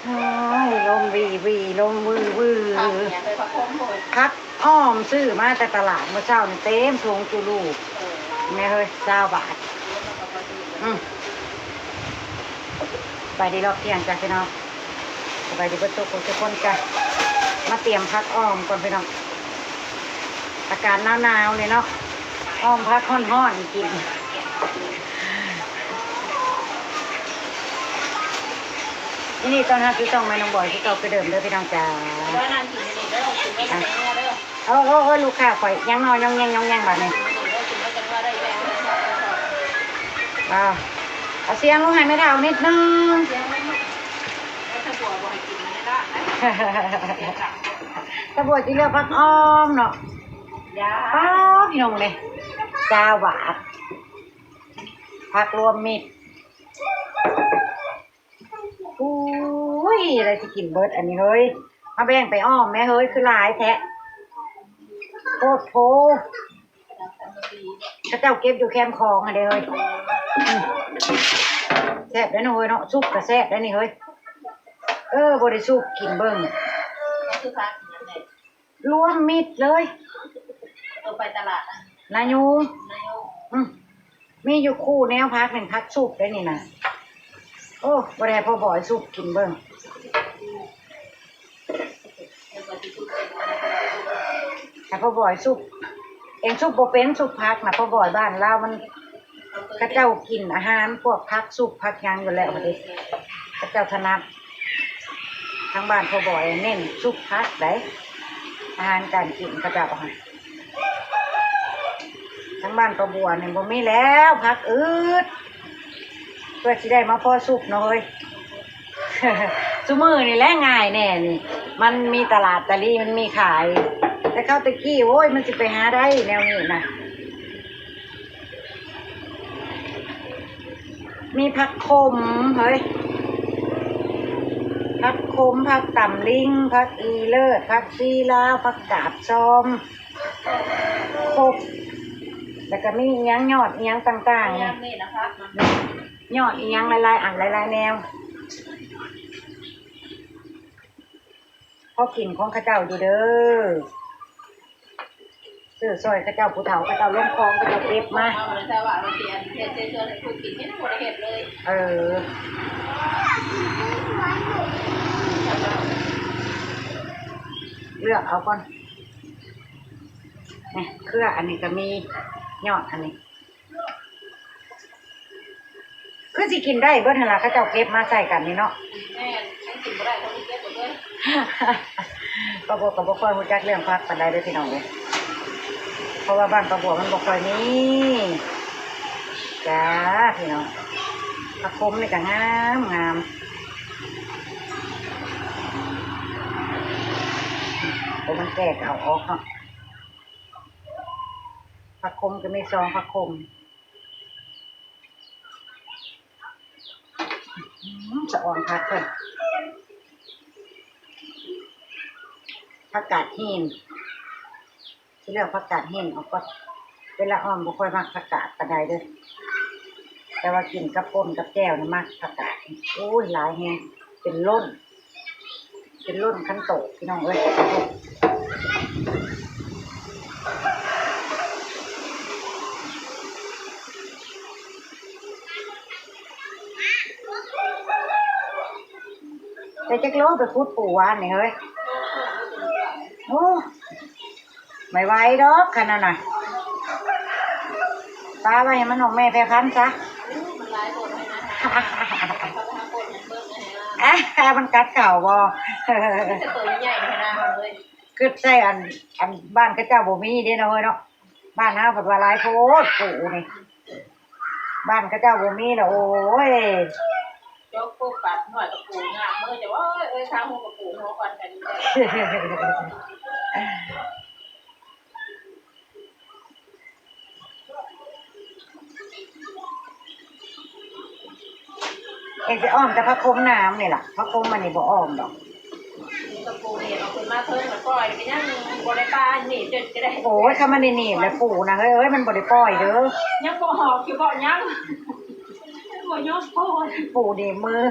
โอ้ยลมวีวีลมวือวือผักเนี่ยไปผักโขมเลยพักอ้อมซื้อมาจากตลาดเมื่อเช้านี่เต็มทงจูลูกแม่เฮ้ย20 บาทไปดีรอบเที่ยงจ้ะพี่น้องไปดีประตูทุกคนจ้ะมาเตรียมพักอ้อมก่อนพี่น้องอากาศหนาวๆเลยเนาะอ้อมพักห้อนๆกินนี่ตอนนี้คือต้องไม่น้องบอยที่เก่าคือเดิมเด้อพี่น้องจ้าว่านานกินนี่เด้อกินไว้กันว่าเด้อลูกค้าข่อยยังน้อยยังแงแบบนี้กินไว้กันว่าได้แรงเอาเสียงลงให้ไม่เท่านิดนึงถ้าบัวบ่ให้กินไม่ได้ตะบัวที่เลือกพักอ้อมเนาะป้าพี่น้องเลย20 บาทพักรวมมิตรอุ้ยอะไรที่กินเบิร์ดอันนี้เฮ้ยมาแบ่งไปอ้อมแม่เฮ้ยคือหลายแท้โคตรโพข้าเจ้าเก็บอยู่แคมคลองอ่ะเด้เฮ้ยแซ่บได้หน่อยเนาะซุปก็แซ่บได้นี่เฮ้ยบริสุทธิ์กินเบิ้งรวมมิตรเลยไปตลาดนายูมีอยู่คู่แนวพักหนึ่งพักซุปได้นี่นะโอ้บริพอบ่อยซุปกินเบิ้งแต่พอบ่อยซุปเองซุปโบเป็นซุปพักนะพอบ่อยบ้านเรามันข้าเจ้ากินอาหารพวกพักซุปพักยังอยู่แล้วพอดีข้าเจ้าถนัดทั้งบ้านพอบ่อยเน้นซุปพักได้อาหารการกินข้าเจ้าทั้งบ้านพอบัวเนี่ยบ่มีแล้วพักอืดเพื่อที่ได้มาพอซุปหน่อยซุมือนี่แหละง่ายแน่นี่มันมีตลาดตะลี่มันมีขายแต่เข้าตะกี้โว้ยมันจะไปหาได้แนวนี้นะมีผักขมเฮ้ยผักขมผักตำลิงผักอีเลิศผักซีลาวผักกาดซ้อมครบแล้วก็มียังยอดยังต่างๆเนี่ยยอดยังหลายๆอันหลายๆแนวพอกินของข้าเจ้าอยู่เด้อซื้อซอยข้าเจ้าผู้เฒ่าข้าเจ้าล้มคลองข้าเจ้าเก็บมาเลือกเอาก่อนนี่เครืออันนี้ก็มียอดอันนี้คือสิกินได้เบิดหั่นล่ะข้าเจ้าเก็บมาใส่กันนี่เนาะกินบ่ได้เขาเก็บหมดเลยปลาบัวกับบ่ค่อยรู้จักเรื่องพักปานใดเด้อพี่น้องเด้อเพราะว่าบ้านปลาบัวมันบ่ค่อยมีจ้าพี่น้องผักขมนี่ก็งามโอ้มันแตกเอาออกเนาะผักขมก็มี2ผักขมจะอ่อนผักเพิ่นผักกาดหินที่เรียกผักกาดหินเอาก็เวลาอ้อมบ่ค่อยมักผักกาดปานใดเด้อแต่ว่ากินกับป่นกับแจ่วนี่มักผักกาดโอ้ยหลายแฮงเป็นล้นคันโตพี่น้องเอ้ยแต่จักโลไปขุดปูวานนี่เฮ้ยโอ้ไม่ไหวดอกขนาดน่ะตาไว้ให้มันของแม่แพรพันธุ์ซะมันกัดเก่าบ่คือใส่อันบ้านข้าเจ้าบ่มีเด้เนาะเฮ้ยเนาะบ้านเฮาเพิ่นว่าหลายโพดปูนี่บ้านข้าเจ้าบ่มีแล้วโอ้ยยกปูปัดหน่อยกับปูงามมือจะว่าข้างหูกับปูหัวกันกันเองจะอ้อมแต่ผักขมน้ำนี่ล่ะผักขมมันนี่บ่อ้อมดอกกับปูเนี่ยเอาขึ้นมาเพิ่มแล้วปล่อยไปยังบ่ได้ปลาหนีจนจะได้โอ้ยถ้ามันนี่แล้วปูนะเฮ้ยมันบ่ได้ปล่อยเด้อยังบ่หอกอยู่บ่ยังบ่ยกปูปูดีมือ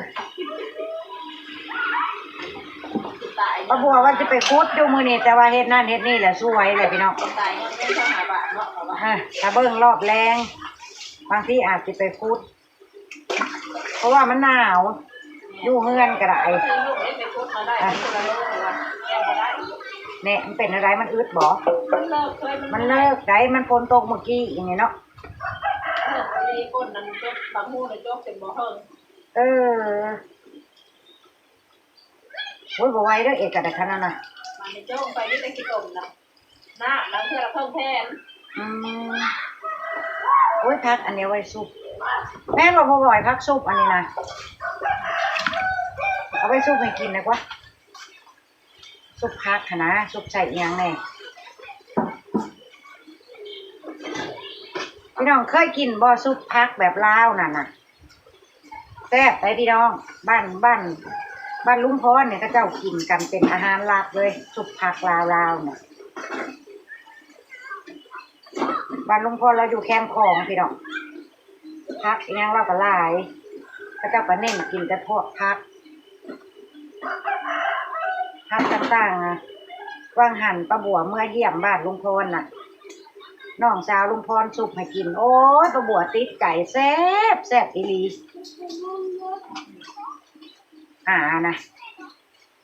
ป้าบัวว่าจะไปคุดอยู่มื้อนี้แต่ว่าเฮ็ดนั่นเฮ็ดนี่แหละสวยเลยพี่น้อง ตายเงินเท่าหาบาทเนาะเอาว่า ถ้าเบิ่งรอบแรงบางทีอาจจะไปคุด เพราะว่ามันหนาวอยู่เฮือนก็ได้ ลูกได้ไปคุดมาได้คนละโลกว่าแก้บ่ได้ เนี่ยมันเป็นอะไรมันอึดบ่ มันเลิกเคย มันเลิกได้มันฝนตกเมื่อกี้อย่างนี้เนาะ มีคนนั้นจกบางหูน่ะจกเป็นบ่เฮิง เออโอ้ยบ่ไหวเด้อเอกกะได้ขนาดน่ะ มันจกไปนี่ไปกี่ต้มนะหน้าแล้วเทื่อละเพิ่งแทน อืมโอ้ยพักอันนี้ไว้ซุปแม่นว่าบ่บ่อยพักซุปอันนี้นะเอาไว้ซุปให้กินนะกว่าซุปพักหั้นนะซุปใส่อีหยังแน่พี่น้องเคยกินบ่ซุปพักแบบลาวนั่นน่ะแซ่บไปพี่น้องบ้านลุงพรเนี่ยเขาเจ้ากินกันเป็นอาหารหลักเลยซุปผักลาวเนี่ยบ้านลุงพรเราอยู่แคมป์ของพี่น้องผักอีหยังเราก็หลายเขาเจ้าก็เน้นกินแต่พวกผักต่างๆนะวางหั่นปลาบัวเมื่อเยี่ยมบ้านลุงพรน่ะน้องสาวลุงพรซุปให้กินโอ้ยปลาบัวติดไก่แซ่บอีหลีนะ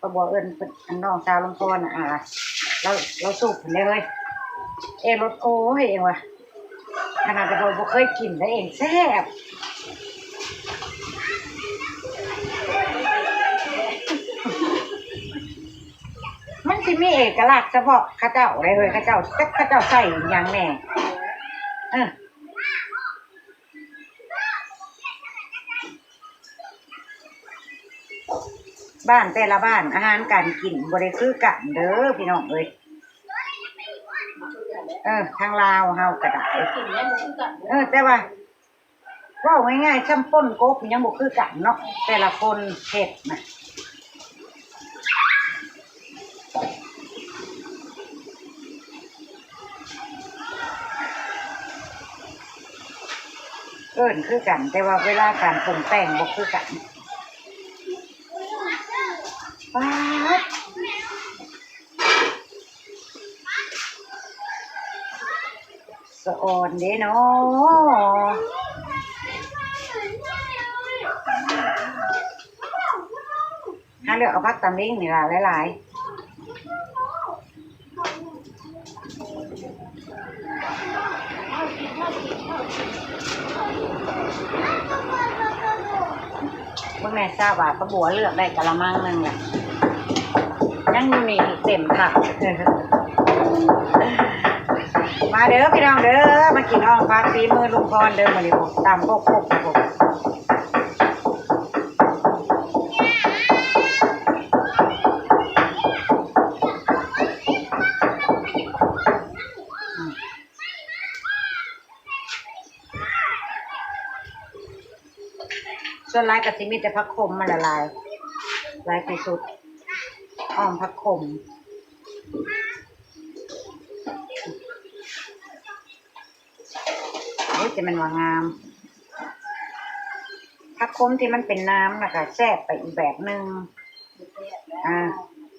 ปลาบัวเอิ้นอันน้องสาวลุงพรน่ะเราซุปเห็นได้เลยรสโอ้ยเองว่ะขนาดแต่บ่เคยกินได้เองแซ่บมันสิมีเอกลักษณ์เฉพาะข้าเจ้าได้เลยข้าเจ้าใส่หยังแน่บ้านแต่ละบ้านอาหารการกินบ่ได้คือกันเด้อพี่น้องเอ้ยทางลาวเฮาก็ได้ กินแล้วมันคือกัน แต่ว่าเว้าง่ายๆซ้ำป่นกบยังบ่คือกันเนาะแต่ละคนเฮ็ดน่ะคือกันแต่ว่าเวลาการปรุงแต่งบ่คือกันป๊าดสะอ่อนเด้เนาะถ้าเลือกเอาผักตำลิงนี่ล่ะหลายเมื่อแม่ทราบว่าป้าบัวเลือกได้กะละมังนึงแหละยังอยู่นี่เต็มผักมาเด้อพี่น้องเด้อมากินอ่องผักฝีมือลุงพรเด้อมาดิผมตำโคกผมส่วนลายกะทิมีแต่ผักขมมันละลายลายที่สุดอ่อมผักขมจะมันว่างามผักขมที่มันเป็นน้ำนะคะแซ่บไปอีกแบบนึง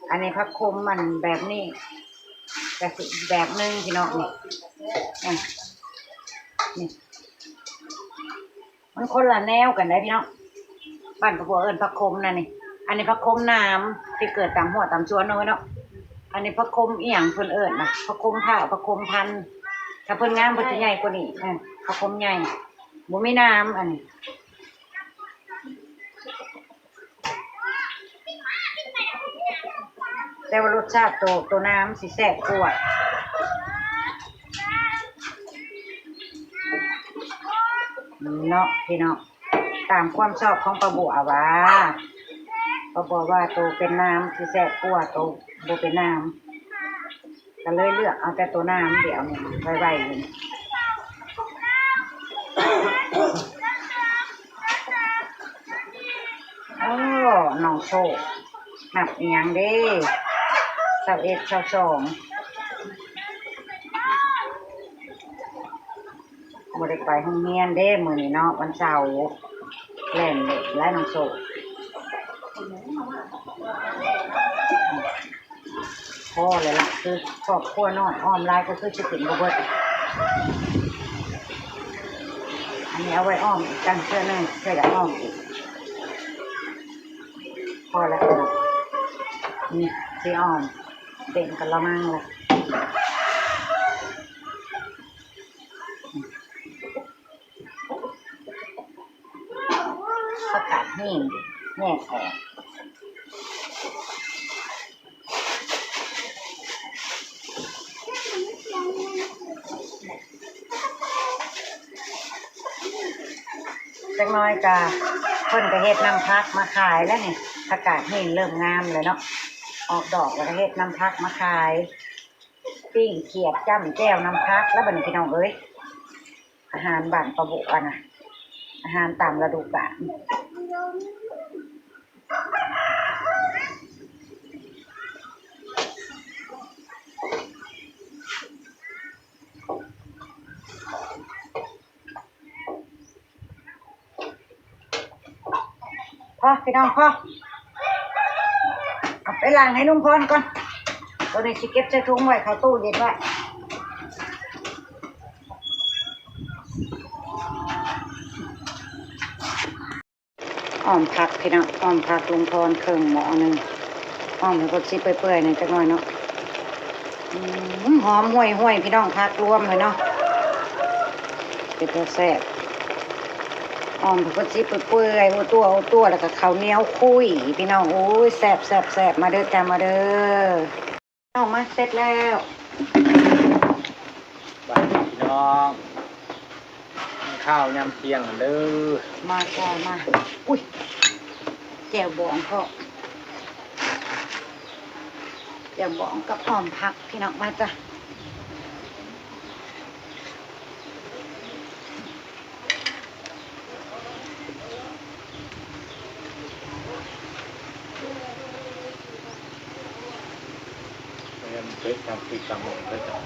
อันนี้ผักขมมันแบบนี้แต่อีกแบบนึงพี่น้องนี่มันคนละแนวกันได้พี่น้องบ้านป้าบัวเอิญผักขมนั่นนี่อันนี้ผักขมน้ำที่เกิดตามหัวตามสวนเนาะอันนี้ผักขมอีหยังเพิ่นเอิญนะผักขมผ้าผักขมพันธุ์ถ้าเพิ่นงามเพิ่นจะใหญ่กว่านี้ผักขมใหญ่บ่มีน้ำอันนี้แต่ว่ารสชาติตัวน้ำสิแซ่บกว่าเนาะพี่น้องตามความชอบของป้าบัวว่าป้าบัวว่าตัวเป็นน้ำสิแซ่บกว่าตัวบ่เป็นน้ำก็เลยเลือกเอาแต่ตัวน้ำเดี๋ยวนี้ไว้เลยโอ้น้องโชคนับอีหยังเด้21 22บ่ได้ไปโรงเรียนเด้มื้อนี้เนาะวันเสาร์เล่นและน้องโชค พอเลยล่ะคือครอบครัวน้อยอ้อมลายก็คือจะกินบ่เบิดอันนี้เอาไว้อ้อมอีกจังเชื่อแน่เชื่อจะอ้อมอีกพอแล้วนี่สีอ้อมเด่นกันละมั่งเลยผักกาดแห้งแยกออกจักหน้อยกะเพิ่นก็เฮ็ดน้ำพักมาขายแล้วนี่ผักกาดแห้งเริ่มงามเลยเนาะออกดอกแล้วก็เฮ็ดน้ำพักมาขายปิ้งเขียดจ้ำแก้วน้ำพักแล้วบัดนี้พี่น้องเอ้ยอาหารบ้านประบุอ่ะนะอาหารตามฤดูกาลพ่อพี่น้องพ่อเอาไปล้างให้นุ่มพรก่อนตอนนี้สิเก็บใส่ถุงไว้เข้าตู้เย็นไว้อ้อมผักพี่น้องอ้อมผักลุงพรเครื่องหม้อหนึ่งอ้อมให้กดซิเปื่อยๆหน่อยจักหน่อยเนาะหอมห่วยๆพี่น้องผักรวมเลยเนาะเป็นตัวแซ่บอ้อมให้กดซิเปื่อยๆเอาตัวแล้วก็ข้าวเหนียวคุยพี่น้องโอ้ยแซ่บมาเด้อจ้ามาเด้อเอามาเสร็จแล้วบ้านพี่น้องกินข้าวยำเที่ยงกันเด้อมาจ้ามาอุ้ยแจ่วบองพ่อแจ่วบองกับอ้อมผักพี่น้องมาจ้ะเรียนเพชรทำปีกำมงเลยจ้ะ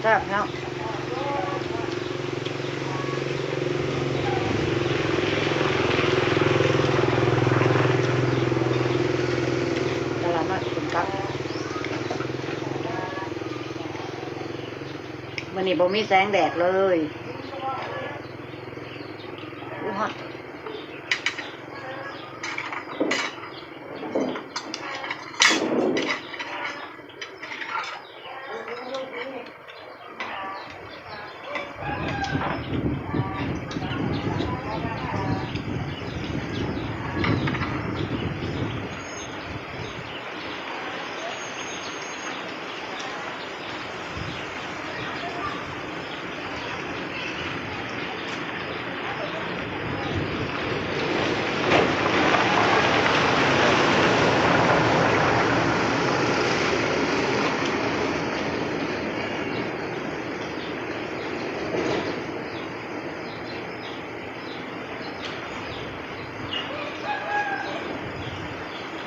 แซ่บเนาะตลาดนัดคุณครับวันนี้บ่มีแสงแดดเลยอู้ฮะ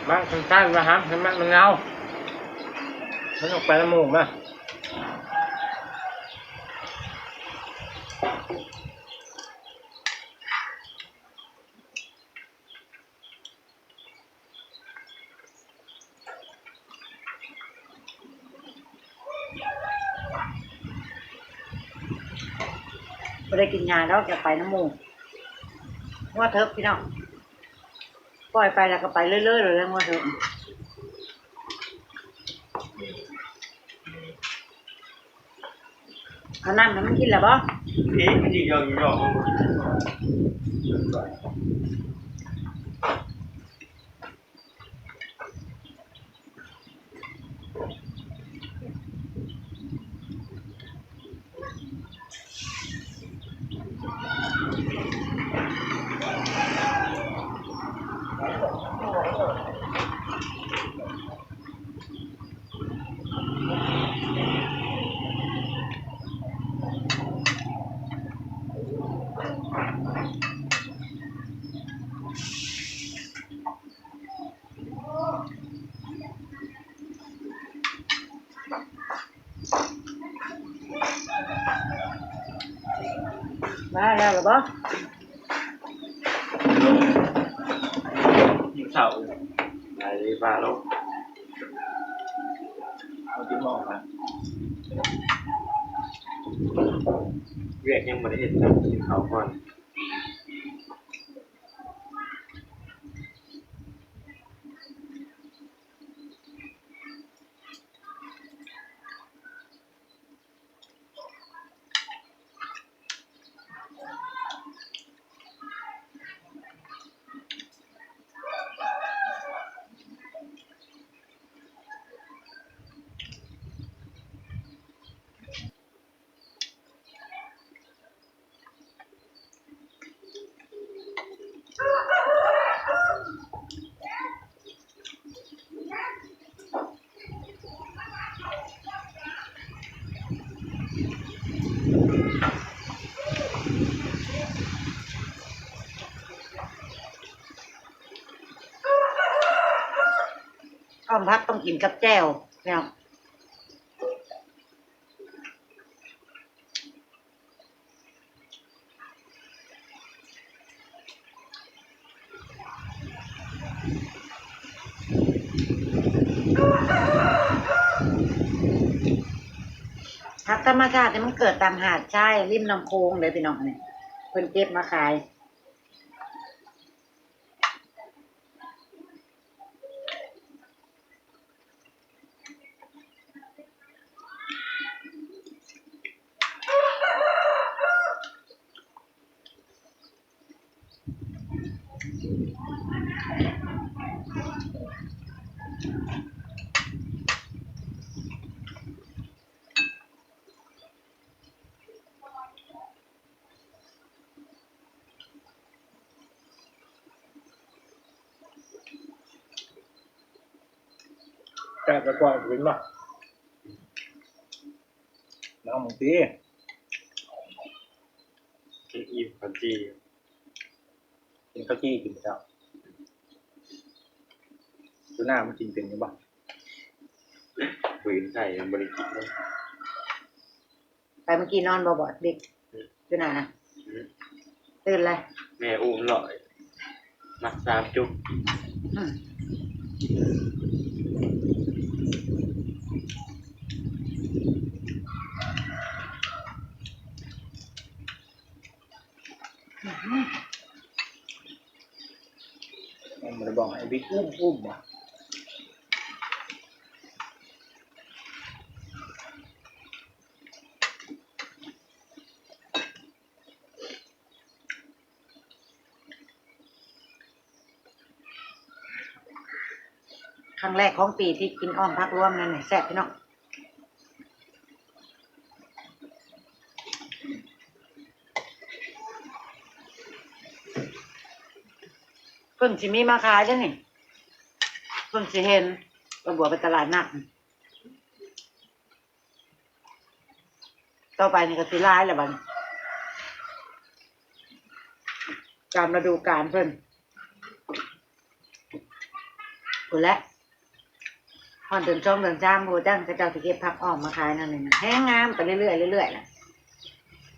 บ้านคนใต้มาหามเห็นไหมมันเงามันออกไปละหมูกมาไม่ได้กินยาแล้วจะไปน้ำมูกว่าเถิบพี่น้องปล่อยไปแล้วก็ไปเรื่อยๆเลยว่าเถิบเอาน้ำมันกินแล้วบ่อีกอีกยองมาแล้วหรือบ่ลง เสาไหนบ้าแล้ว เอาจิ้มหม้อมา เรียกยังไม่ได้เห็นนะกินเขาก่อน อ้อมพักต้องกินกับแจ่วเนี่ยผักธรรมชาติเนี่ยมันเกิดตามหาดทรายริมน้ำโขงเลยพี่น้องเนี่ยเพิ่นเก็บมาขายแซ่บแล้วก็กินป่ะน้องมึงตี กินอิ่มพันจี กินข้าวจี้กินแล้วดูหน้ามันกินเป็นยังบ้าง ฝืนไข่ยังบริกินเลย ไปเมื่อกี้นอนบ่เด็กอยู่ไหนนะตื่นเลย แม่อุ้มหล่อยมัก3 จุ๊บ อืมมันจะบอกไอ้บิ๊กอุ้มว่ะ ครั้งแรกของปีที่กินอ้อมพักร่วมนั่นแหละแซ่บพี่น้องเพิ่งสิมีมาขายเด้อนี่เพิ่งสิเห็นกระบัวไปตลาดนัดต่อไปนี่ก็สิร้ายแล้วบัดนี้ตามฤดูกาลเพิ่นพูดแล้วพอเดินช่องเดินจ้ามโบจังจะเจ้าสิเก็บผักอ้อมมาขายนั่นนี่นะแห้งงามไปเรื่อยๆเรื่อยๆแหละ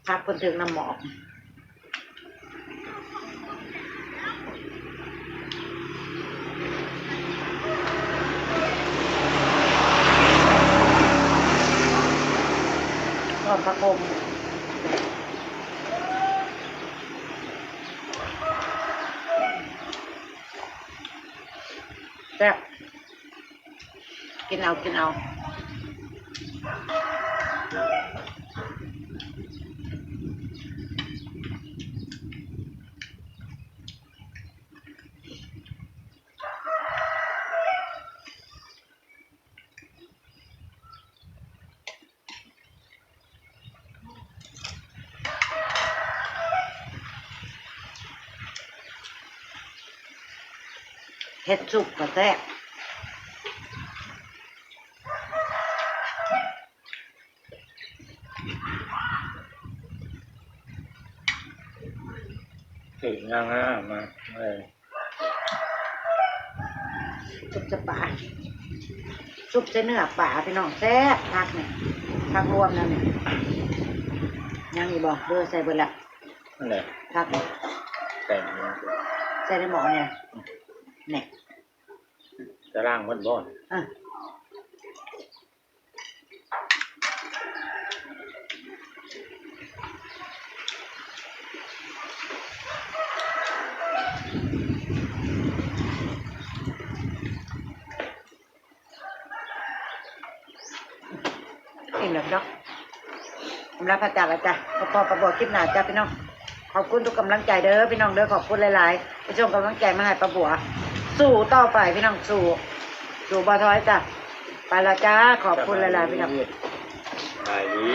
ผักเพิ่นถึงน้ำหมอกอ้อมผักกมแซ่บกินเอากินเอาเฮ็ดสุกก็แซ่บ ถึงย่างนะมาเออ ซุปจะป่าซุปจะเนื้อป่าพี่น้องแซ่บผักเนี่ยผักรวมนั่นเนี่ยยังอีบอกเด้อใส่เบิดละ นั่นแหละ ผักเนี่ย แต่งเนี่ย ใส่ในหม้อเนี่ยเนี่ย จะล่างมันบ่อน อ่ะนี่แหละเนาะสำหรับพระจ่าละจ้ะพอประบอกคลิปหน้าจ้ะพี่น้องขอบคุณทุกกำลังใจเด้อพี่น้องเด้อขอบคุณหลายๆไปชมกำลังใจมาให้ประบัวสู้ต่อไปพี่น้องสู้บ่ท้อยจ้ะไปละจ้าขอบคุณหลายๆพี่น้อง หายนี้